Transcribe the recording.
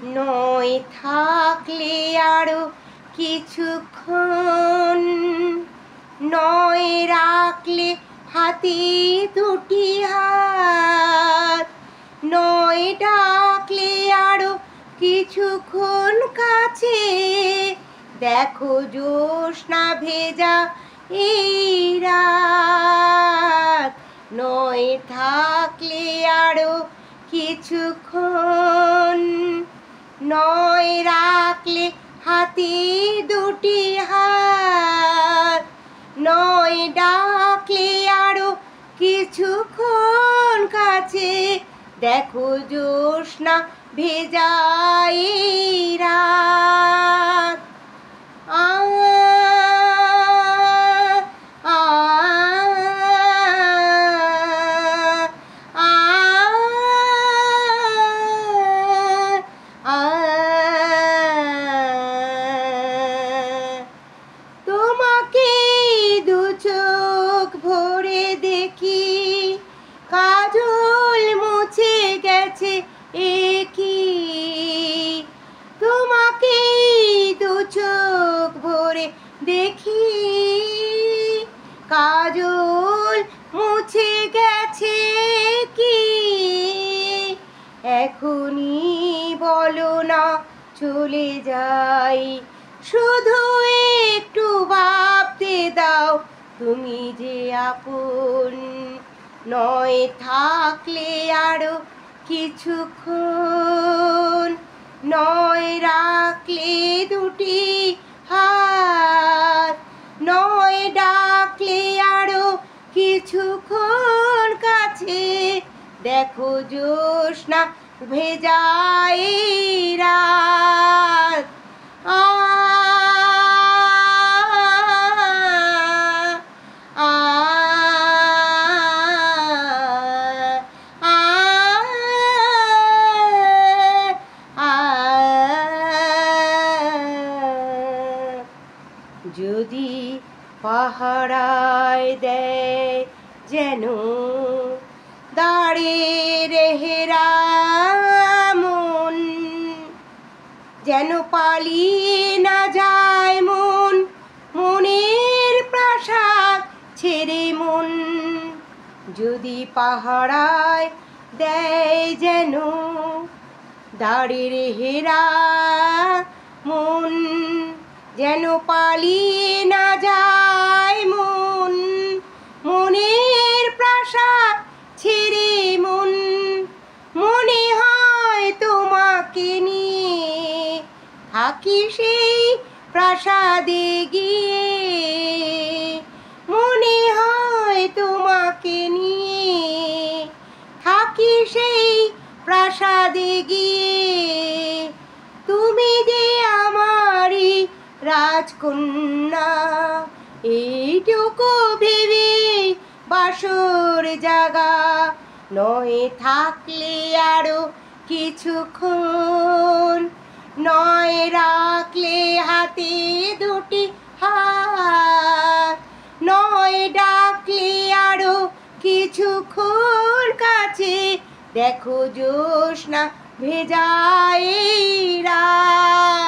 নয় থাকলে আরো কিছুক্ষণ, নয় রাখলে হাতে দুটি হাত, নয় ডাকলে আরো কিছুক্ষণ কাছে, দেখো জ্যোৎস্না ভেজা এই রাত। নয় থাকলে আরো কিছুক্ষণ, নয় রাখলে হাতে দুটি হাত, নয় ডাকলে আরো কিছুক্ষণ কাছে, দেখো জ্যোৎস্না ভেজা এই রাত। আ আ আ আ তোমাকে দু চোখ ভরে দেখি, কাজল মুছে গেছে একই। তোমাকে দু চোখ ভরে দেখি, কাজল মুছে গেছে কি। এখনই বলো না চলে যাই, শুধু একটু ভাবতে দাও তুমি যে আপন। নয় থাকলে আরো কিছুক্ষণ, নয় রাখলে দুটি হাত, নয় ডাকলে আরো কিছুক্ষণ কাছে, দেখো জ্যোৎস্না ভেজা এই রাত। আ আ আ আ যদি পাহারায় দেয় যেন দাঁড়িয়ে রেহেরা মন, যেন পালিয়ে না যায় মন, মনের প্রাসাদ ছেড়ে মন। যদি পাহারায় দেয় যেন দাঁড়িয়ে রেহেরা মন, যেন পালিয়ে না যায় মন, মনের প্রাসাদ ছেড়ে মন। মনে হয় তোমাকে নিয়ে থাকি সেই প্রাসাদে গিয়ে, মনে হয় তোমাকে নিয়ে থাকি সেই প্রাসাদে গিয়ে। তুমি যে আমারই রাজকন্যা, এইটুকু ভেবে বাসর জাগা। নয় থাকলে আরো কিছুক্ষণ, নয় রাখলে হাতে দুটি হাত, নয় ডাকলে আরো কিছুক্ষণ কাছে, দেখো জ্যোৎস্না ভেজা এই রাত।